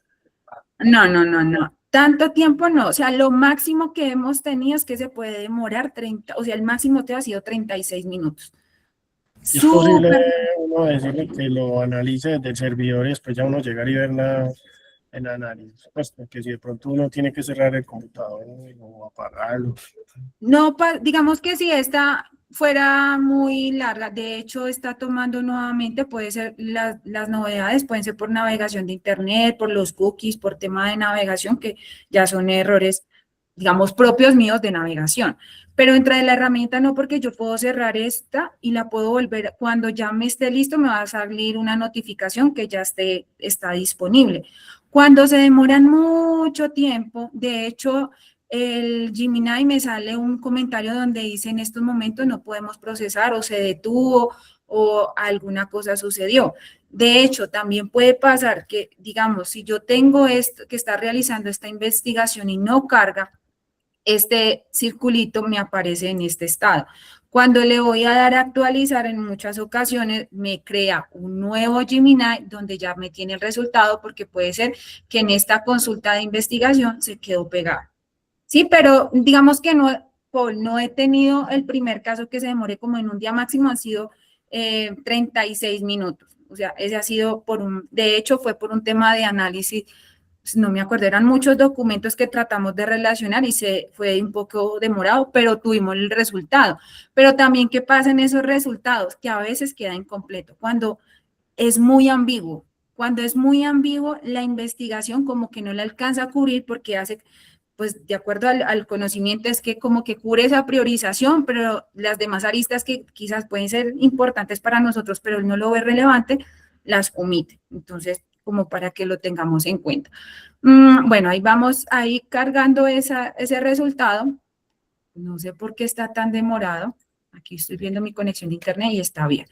no. Tanto tiempo no. O sea, lo máximo que hemos tenido es que se puede demorar 30, o sea, el máximo te ha sido 36 minutos. ¿Y es posible Súper. uno decirle que lo analice desde el servidor y después ya uno llegar y verla en análisis? Pues porque si de pronto uno tiene que cerrar el computador o apagarlo. No, digamos que si esta fuera muy larga, de hecho está tomando nuevamente, puede ser las novedades, pueden ser por navegación de internet, por los cookies, por tema de navegación, que ya son errores, digamos, propios míos de navegación. Pero entre la herramienta no, porque yo puedo cerrar esta y la puedo volver, cuando ya me esté listo, me va a salir una notificación que ya está disponible. Cuando se demoran mucho tiempo, de hecho, el Gemini me sale un comentario donde dice en estos momentos no podemos procesar o se detuvo o alguna cosa sucedió. De hecho, también puede pasar que, digamos, si yo tengo esto, que está realizando esta investigación y no carga, este circulito me aparece en este estado. Cuando le voy a dar a actualizar, en muchas ocasiones me crea un nuevo Gemini donde ya me tiene el resultado, porque puede ser que en esta consulta de investigación se quedó pegado. Sí, pero digamos que no, Paul, no he tenido el primer caso que se demore como en un día máximo, han sido 36 minutos. O sea, ese ha sido de hecho fue por un tema de análisis, no me acuerdo, eran muchos documentos que tratamos de relacionar y se fue un poco demorado, pero tuvimos el resultado. Pero también, ¿qué pasa en esos resultados? Que a veces queda incompleto, cuando es muy ambiguo. Cuando es muy ambiguo, la investigación como que no la alcanza a cubrir porque hace, pues de acuerdo al conocimiento, es que como que cubre esa priorización, pero las demás aristas que quizás pueden ser importantes para nosotros, pero él no lo ve relevante, las omite. Entonces, como para que lo tengamos en cuenta. Bueno, ahí vamos ahí cargando ese resultado. No sé por qué está tan demorado. Aquí estoy viendo mi conexión de internet y está bien.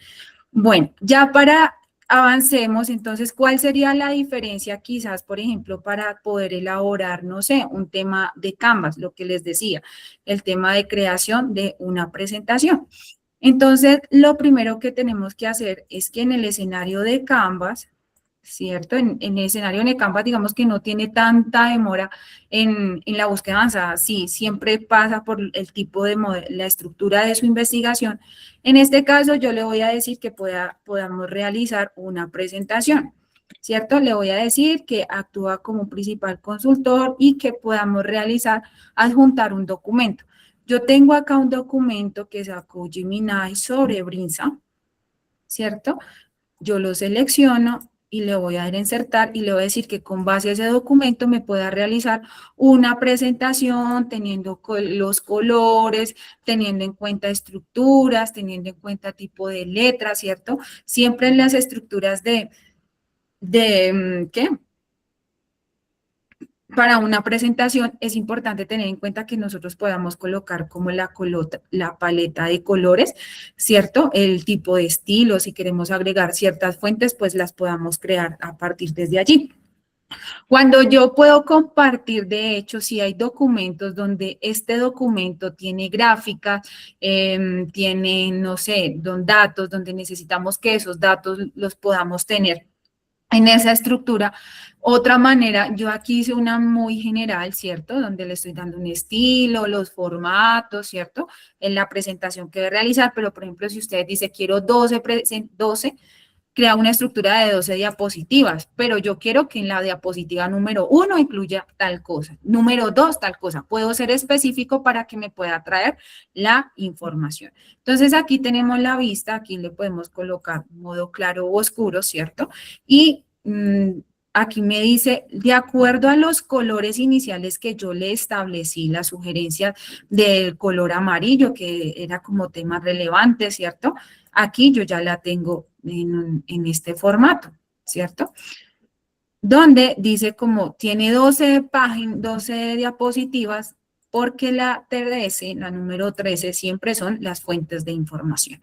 Bueno, ya para avancemos, entonces, ¿cuál sería la diferencia quizás, por ejemplo, para poder elaborar, no sé, un tema de Canvas, lo que les decía, el tema de creación de una presentación? Entonces, lo primero que tenemos que hacer es que en el escenario de Canvas, ¿cierto? En el escenario de Canvas, digamos que no tiene tanta demora en la búsqueda avanzada, sí, siempre pasa por el tipo de la estructura de su investigación. En este caso, yo le voy a decir que podamos realizar una presentación, ¿cierto? Le voy a decir que actúa como principal consultor y que podamos adjuntar un documento. Yo tengo acá un documento que sacó Gemini sobre Brinza, ¿cierto? Yo lo selecciono y le voy a dar a insertar y le voy a decir que con base a ese documento me pueda realizar una presentación teniendo los colores, teniendo en cuenta estructuras, teniendo en cuenta tipo de letras, ¿cierto? Siempre en las estructuras ¿qué? Para una presentación es importante tener en cuenta que nosotros podamos colocar como la paleta de colores, ¿cierto? El tipo de estilo, si queremos agregar ciertas fuentes, pues las podamos crear a partir desde allí. Cuando yo puedo compartir, de hecho, si hay documentos donde este documento tiene gráficas, tiene, no sé, datos, donde necesitamos que esos datos los podamos tener en esa estructura. Otra manera, yo aquí hice una muy general, ¿cierto? Donde le estoy dando un estilo, los formatos, ¿cierto? En la presentación que voy a realizar, pero por ejemplo, si usted dice quiero 12 crea una estructura de 12 diapositivas, pero yo quiero que en la diapositiva número 1 incluya tal cosa, número 2 tal cosa. Puedo ser específico para que me pueda traer la información. Entonces, aquí tenemos la vista, aquí le podemos colocar modo claro o oscuro, ¿cierto? Y aquí me dice, de acuerdo a los colores iniciales que yo le establecí, la sugerencia del color amarillo, que era como tema relevante, ¿cierto? Aquí yo ya la tengo en este formato, ¿cierto? Donde dice como tiene 12 páginas, 12 diapositivas, porque la 13, la número 13, siempre son las fuentes de información.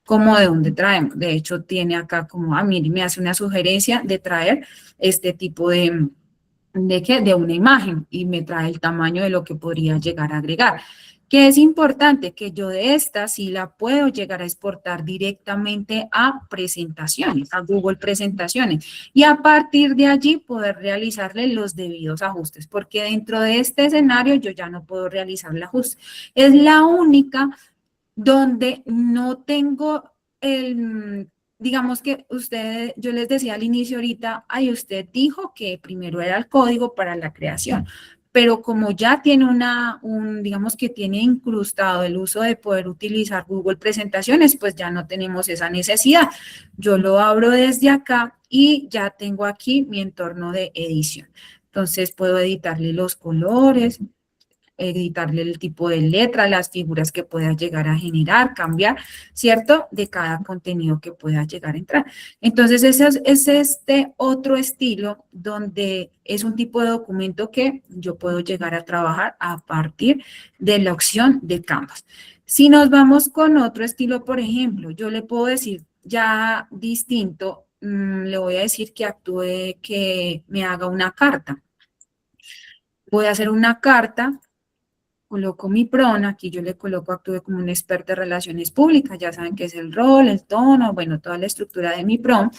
Como de dónde traemos. De hecho, tiene acá como, mire, me hace una sugerencia de traer este tipo de una imagen y me trae el tamaño de lo que podría llegar a agregar. Que es importante que yo de esta sí la puedo llegar a exportar directamente a presentaciones, a Google Presentaciones, y a partir de allí poder realizarle los debidos ajustes, porque dentro de este escenario yo ya no puedo realizar el ajuste. Es la única donde no tengo digamos que usted, yo les decía al inicio ahorita, usted dijo que primero era el código para la creación, pero como ya tiene digamos que tiene incrustado el uso de poder utilizar Google Presentaciones, pues ya no tenemos esa necesidad. Yo lo abro desde acá y ya tengo aquí mi entorno de edición. Entonces puedo editarle los colores, editarle el tipo de letra, las figuras que pueda llegar a generar, cambiar, ¿cierto? De cada contenido que pueda llegar a entrar. Entonces, ese es este otro estilo donde es un tipo de documento que yo puedo llegar a trabajar a partir de la opción de Canvas. Si nos vamos con otro estilo, por ejemplo, yo le puedo decir ya distinto, le voy a decir que actúe, que me haga una carta. Voy a hacer una carta, coloco mi PRON, aquí yo le coloco actúe como un experto de relaciones públicas, ya saben que es el rol, el tono, bueno, toda la estructura de mi PRON.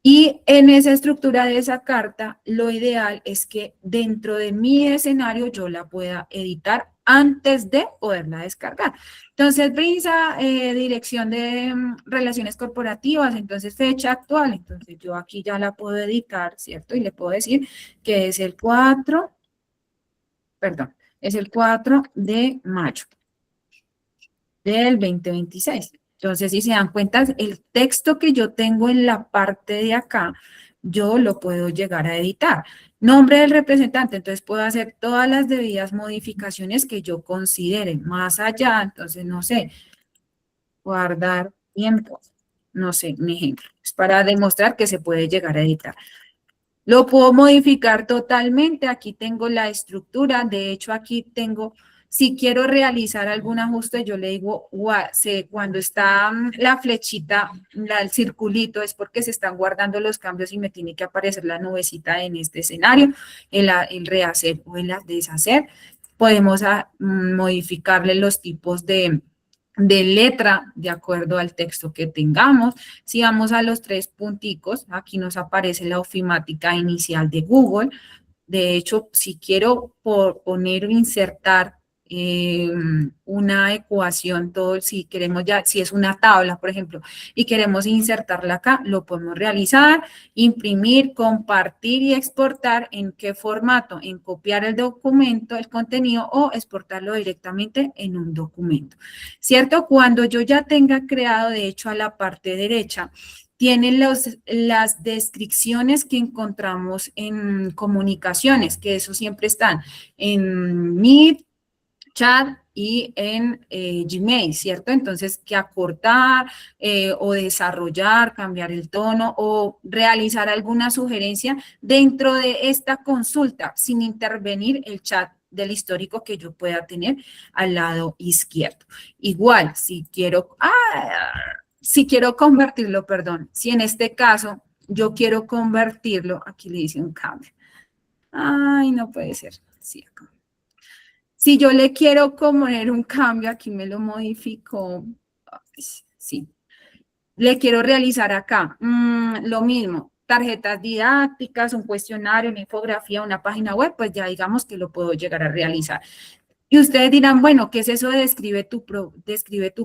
Y en esa estructura de esa carta, lo ideal es que dentro de mi escenario yo la pueda editar antes de poderla descargar. Entonces, Brisa, dirección de relaciones corporativas, entonces fecha actual, entonces yo aquí ya la puedo editar, ¿cierto? Y le puedo decir que es el 4, perdón, es el 4 de mayo del 2026. Entonces, si se dan cuenta, el texto que yo tengo en la parte de acá, yo lo puedo llegar a editar. Nombre del representante, entonces puedo hacer todas las debidas modificaciones que yo considere. Más allá, entonces, no sé, guardar tiempo, no sé, un ejemplo. Es para demostrar que se puede llegar a editar. Lo puedo modificar totalmente. Aquí tengo la estructura. De hecho, aquí tengo, si quiero realizar algún ajuste, yo le digo, cuando está la flechita, el circulito, es porque se están guardando los cambios y me tiene que aparecer la nubecita en este escenario, el rehacer o el deshacer. Podemos modificarle los tipos de letra de acuerdo al texto que tengamos. Si vamos a los 3 punticos, aquí nos aparece la ofimática inicial de Google. De hecho, si quiero poner o insertar una ecuación, si queremos ya, si es una tabla, por ejemplo, y queremos insertarla acá, lo podemos realizar, imprimir, compartir y exportar. ¿En qué formato? En copiar el documento, el contenido, o exportarlo directamente en un documento, ¿cierto? Cuando yo ya tenga creado, de hecho, a la parte derecha, tienen las descripciones que encontramos en comunicaciones, que eso siempre están en Meet, Chat y en Gmail, ¿cierto? Entonces, que acortar o desarrollar, cambiar el tono o realizar alguna sugerencia dentro de esta consulta sin intervenir el chat del histórico que yo pueda tener al lado izquierdo. Igual, si quiero convertirlo, perdón, si en este caso yo quiero convertirlo, aquí le hice un cambio. Ay, no puede ser. Sí, acá. Si yo le quiero poner un cambio, aquí me lo modifico. Sí, le quiero realizar acá. Lo mismo, tarjetas didácticas, un cuestionario, una infografía, una página web, pues ya digamos que lo puedo llegar a realizar. Y ustedes dirán, bueno, ¿qué es eso de describe tu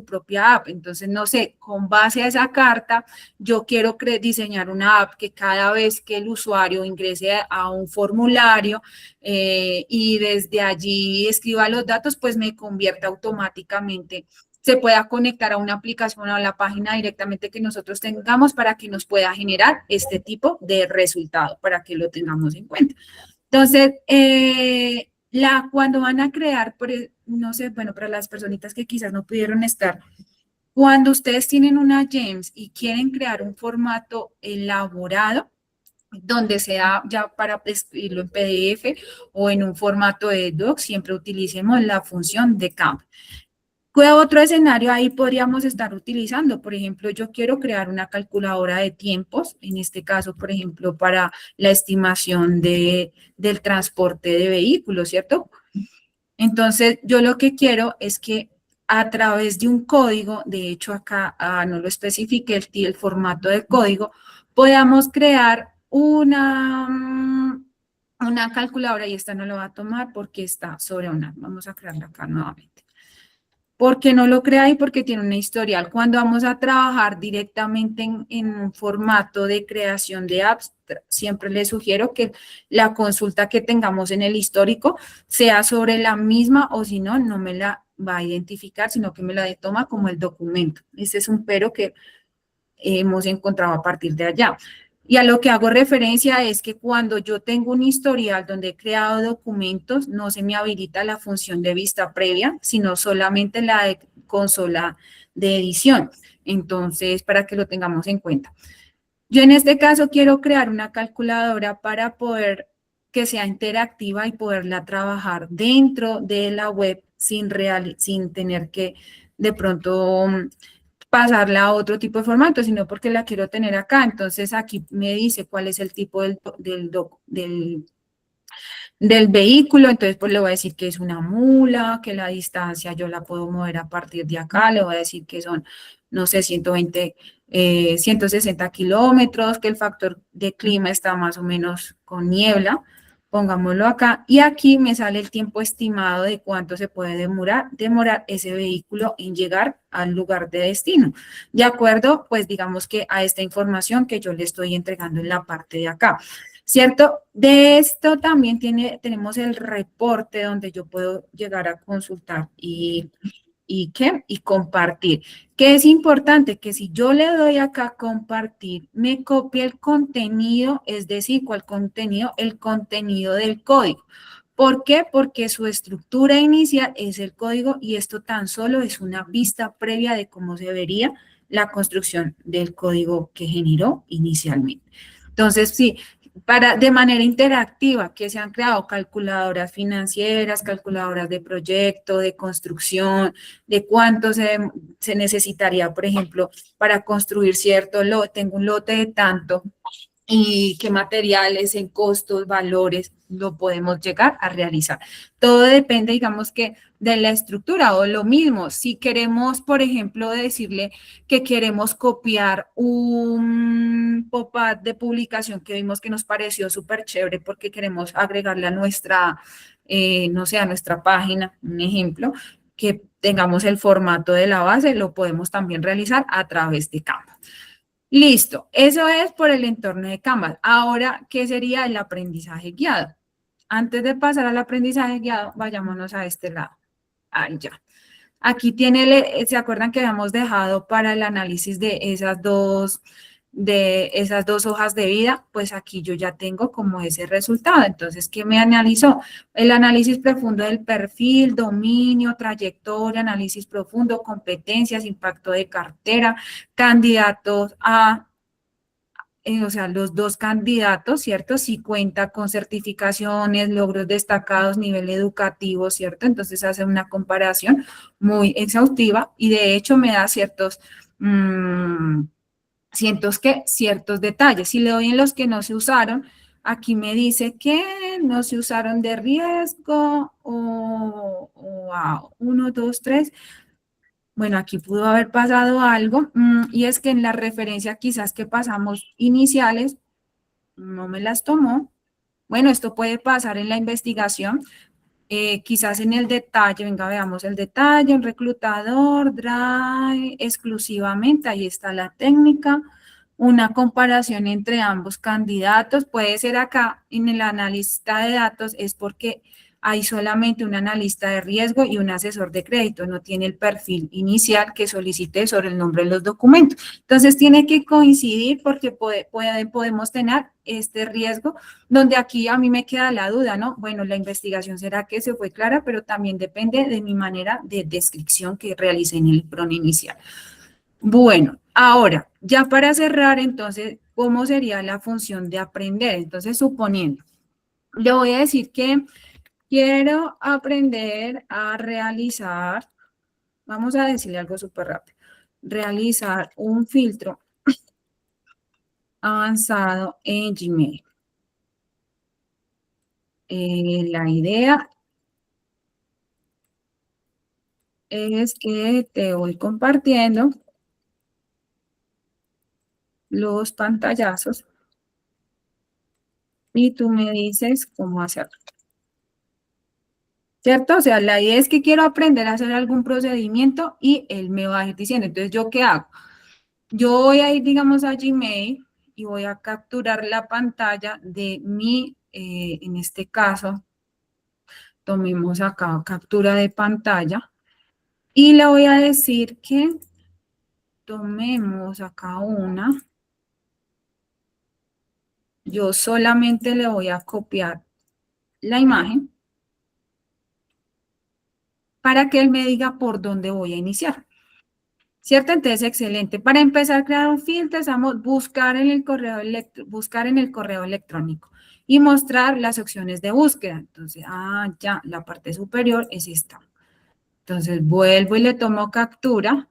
propia app? Entonces, no sé, con base a esa carta, yo quiero diseñar una app que cada vez que el usuario ingrese a un formulario y desde allí escriba los datos, pues me convierta automáticamente, se pueda conectar a una aplicación o a la página directamente que nosotros tengamos para que nos pueda generar este tipo de resultado, para que lo tengamos en cuenta. Entonces, cuando van a crear, no sé, bueno, para las personitas que quizás no pudieron estar, cuando ustedes tienen una GEMS y quieren crear un formato elaborado, donde sea ya para escribirlo en PDF o en un formato de doc, siempre utilicemos la función de camp. ¿Qué otro escenario ahí podríamos estar utilizando? Por ejemplo, yo quiero crear una calculadora de tiempos, en este caso, por ejemplo, para la estimación del transporte de vehículos, ¿cierto? Entonces, yo lo que quiero es que a través de un código, de hecho acá no lo especifique el formato de código, podamos crear una calculadora, y esta no lo va a tomar porque está sobre una. Vamos a crearla acá nuevamente. ¿Por qué no lo crea ahí? Porque tiene una historial. Cuando vamos a trabajar directamente en un formato de creación de apps, siempre les sugiero que la consulta que tengamos en el histórico sea sobre la misma, o si no, no me la va a identificar, sino que me la toma como el documento. Ese es un pero que hemos encontrado a partir de allá. Y a lo que hago referencia es que cuando yo tengo un historial donde he creado documentos, no se me habilita la función de vista previa, sino solamente la de consola de edición. Entonces, para que lo tengamos en cuenta. Yo en este caso quiero crear una calculadora para poder que sea interactiva y poderla trabajar dentro de la web sin tener que de pronto pasarla a otro tipo de formato, sino porque la quiero tener acá. Entonces aquí me dice cuál es el tipo del vehículo, entonces pues le voy a decir que es una mula, que la distancia yo la puedo mover a partir de acá, le voy a decir que son, no sé, 160 kilómetros, que el factor de clima está más o menos con niebla, pongámoslo acá, y aquí me sale el tiempo estimado de cuánto se puede demorar ese vehículo en llegar al lugar de destino. De acuerdo, pues digamos que a esta información que yo le estoy entregando en la parte de acá. ¿Cierto? De esto también tenemos el reporte donde yo puedo llegar a consultar y compartir. ¿Qué es importante? Que si yo le doy acá a compartir, me copie el contenido, es decir, ¿cuál contenido? El contenido del código. ¿Por qué? Porque su estructura inicial es el código y esto tan solo es una vista previa de cómo se vería la construcción del código que generó inicialmente. Entonces, sí, de manera interactiva, que se han creado calculadoras financieras, calculadoras de proyecto, de construcción, de cuánto se necesitaría, por ejemplo, para construir cierto lote, tengo un lote de tanto, y qué materiales, en costos, valores, lo podemos llegar a realizar. Todo depende, digamos que, de la estructura o lo mismo. Si queremos, por ejemplo, decirle que queremos copiar un pop-up de publicación que vimos que nos pareció súper chévere porque queremos agregarle a nuestra, no sé, a nuestra página, un ejemplo, que tengamos el formato de la base, lo podemos también realizar a través de Canva. Listo, eso es por el entorno de Canvas. Ahora, ¿qué sería el aprendizaje guiado? Antes de pasar al aprendizaje guiado, vayámonos a este lado. Ahí ya. Aquí tiene, ¿se acuerdan que habíamos dejado para el análisis de esas dos hojas de vida? Pues aquí yo ya tengo como ese resultado. Entonces, ¿qué me analizó? El análisis profundo del perfil, dominio, trayectoria, análisis profundo, competencias, impacto de cartera, candidatos a o sea, los dos candidatos, ¿cierto? Si cuenta con certificaciones, logros destacados, nivel educativo, ¿cierto? Entonces hace una comparación muy exhaustiva y de hecho me da mm, ciertos detalles. Si le doy en los que no se usaron, aquí me dice que no se usaron de riesgo o a 1, 2, 3. Bueno, aquí pudo haber pasado algo y es que en la referencia quizás que pasamos iniciales no me las tomó. Bueno, esto puede pasar en la investigación. quizás en el detalle, venga, veamos el detalle, un reclutador, Drive, exclusivamente, ahí está la técnica, una comparación entre ambos candidatos, puede ser acá en el analista de datos, es porque hay solamente un analista de riesgo y un asesor de crédito, no tiene el perfil inicial que solicite sobre el nombre de los documentos. Entonces tiene que coincidir porque podemos tener este riesgo, donde aquí a mí me queda la duda, ¿no? Bueno, la investigación será que se fue clara, pero también depende de mi manera de descripción que realicé en el PRON inicial. Bueno, ahora, ya para cerrar, entonces, ¿cómo sería la función de aprender? Entonces, suponiendo, le voy a decir que quiero aprender a realizar, vamos a decirle algo súper rápido, realizar un filtro avanzado en Gmail. La idea es que te voy compartiendo los pantallazos y tú me dices cómo hacerlo. ¿Cierto? O sea, la idea es que quiero aprender a hacer algún procedimiento y él me va a ir diciendo. Entonces, ¿yo qué hago? Yo voy a ir, digamos, a Gmail y voy a capturar la pantalla de mi, en este caso, tomemos acá captura de pantalla y le voy a decir que tomemos acá una. Yo solamente le voy a copiar la imagen para que él me diga por dónde voy a iniciar. ¿Cierto? Entonces, excelente. Para empezar a crear un filtro, vamos a buscar en el correo electrónico y mostrar las opciones de búsqueda. Entonces, ya, la parte superior es esta. Entonces, vuelvo y le tomo captura.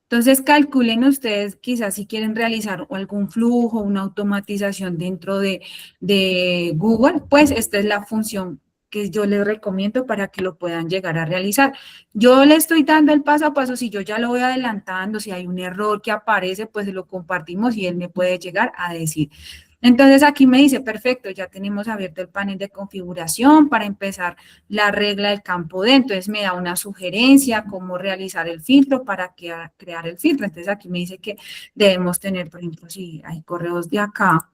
Entonces, calculen ustedes quizás si quieren realizar algún flujo, una automatización dentro de Google, pues esta es la función que yo les recomiendo para que lo puedan llegar a realizar. Yo le estoy dando el paso a paso, si yo ya lo voy adelantando, si hay un error que aparece, pues lo compartimos y él me puede llegar a decir. Entonces aquí me dice, perfecto, ya tenemos abierto el panel de configuración para empezar la regla del campo de, entonces me da una sugerencia cómo realizar el filtro para crear el filtro. Entonces aquí me dice que debemos tener, por ejemplo, si hay correos de acá,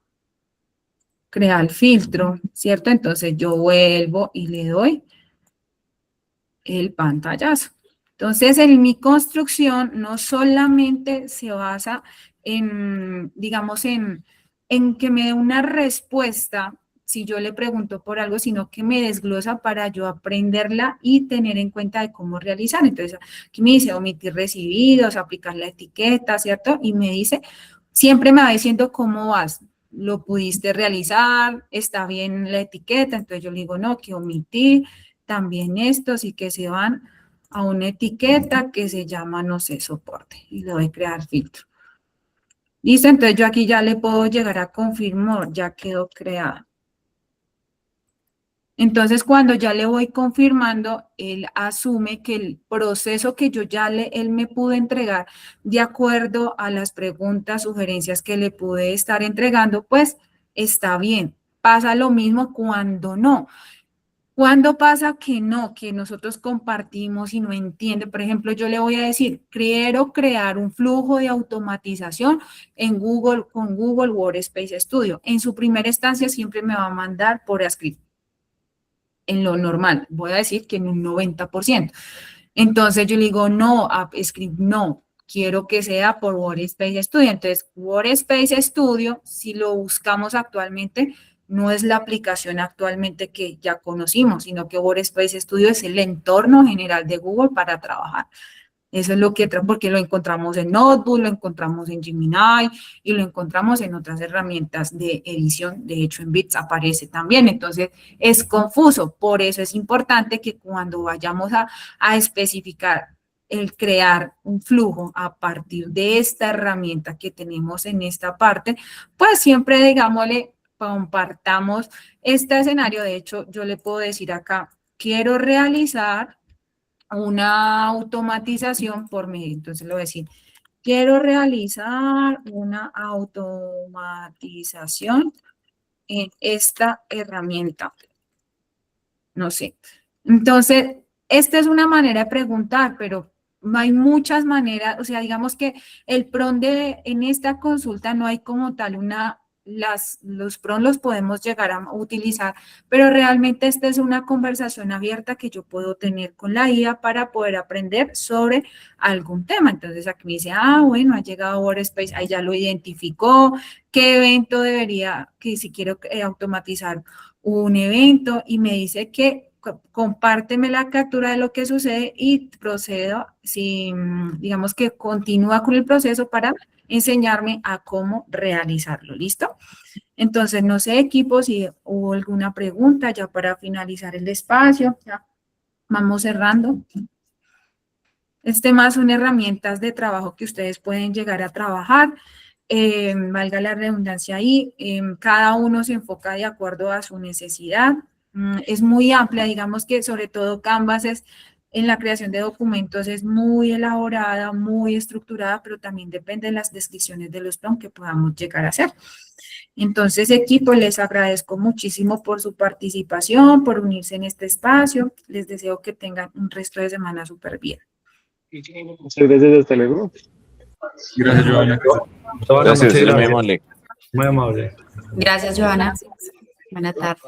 crear el filtro, ¿cierto? Entonces yo vuelvo y le doy el pantallazo. Entonces, en mi construcción no solamente se basa en, digamos, en que me dé una respuesta si yo le pregunto por algo, sino que me desglosa para yo aprenderla y tener en cuenta de cómo realizar. Entonces, aquí me dice omitir recibidos, aplicar la etiqueta, ¿cierto? Y me dice, siempre me va diciendo cómo vas. ¿Lo pudiste realizar? ¿Está bien la etiqueta? Entonces yo le digo, no, que omitir también estos y que se van a una etiqueta que se llama, no sé, soporte y le doy crear filtro. Listo, entonces yo aquí ya le puedo llegar a confirmar, ya quedó creada. Entonces, cuando ya le voy confirmando, él asume que el proceso que él me pudo entregar de acuerdo a las preguntas, sugerencias que le pude estar entregando, pues está bien. Pasa lo mismo cuando no. ¿Cuándo pasa que no? Que nosotros compartimos y no entiende. Por ejemplo, yo le voy a decir, quiero crear un flujo de automatización en Google, con Google Workspace Studio. En su primera instancia siempre me va a mandar por script. En lo normal, voy a decir que en un 90%. Entonces yo le digo, no, script no. Quiero que sea por Workspace Studio. Entonces, Workspace Studio, si lo buscamos actualmente, no es la aplicación actualmente que ya conocimos, sino que Workspace Studio es el entorno general de Google para trabajar. Eso es lo que, porque lo encontramos en Notebook, lo encontramos en Gemini y lo encontramos en otras herramientas de edición. De hecho, en Bits aparece también. Entonces, es confuso. Por eso es importante que cuando vayamos a especificar el crear un flujo a partir de esta herramienta que tenemos en esta parte, pues siempre, digámosle, compartamos este escenario. De hecho, yo le puedo decir acá, quiero realizar una automatización por medio. Entonces le voy a decir, quiero realizar una automatización en esta herramienta. no sé. Entonces, esta es una manera de preguntar, pero hay muchas maneras, o sea, digamos que el PRON en esta consulta no hay como tal los PRON los podemos llegar a utilizar, pero realmente esta es una conversación abierta que yo puedo tener con la IA para poder aprender sobre algún tema. Entonces aquí me dice, bueno, ha llegado Workspace, ahí ya lo identificó, qué evento debería, que si quiero automatizar un evento, y me dice que compárteme la captura de lo que sucede y procedo, si digamos que continúa con el proceso para enseñarme a cómo realizarlo. ¿Listo? Entonces, no sé, equipo, si hubo alguna pregunta ya para finalizar el espacio. Ya vamos cerrando. Más son herramientas de trabajo que ustedes pueden llegar a trabajar. Valga la redundancia ahí, cada uno se enfoca de acuerdo a su necesidad. Es muy amplia, digamos que sobre todo Canvas en la creación de documentos es muy elaborada, muy estructurada, pero también depende de las descripciones de los prompts que podamos llegar a hacer. Entonces, equipo, les agradezco muchísimo por su participación, por unirse en este espacio. Les deseo que tengan un resto de semana súper bien. Muchas gracias, hasta luego. Gracias, Joana. Gracias, Muchas muy gracias. amable. Muy amable. Gracias, Joana. Buena tarde.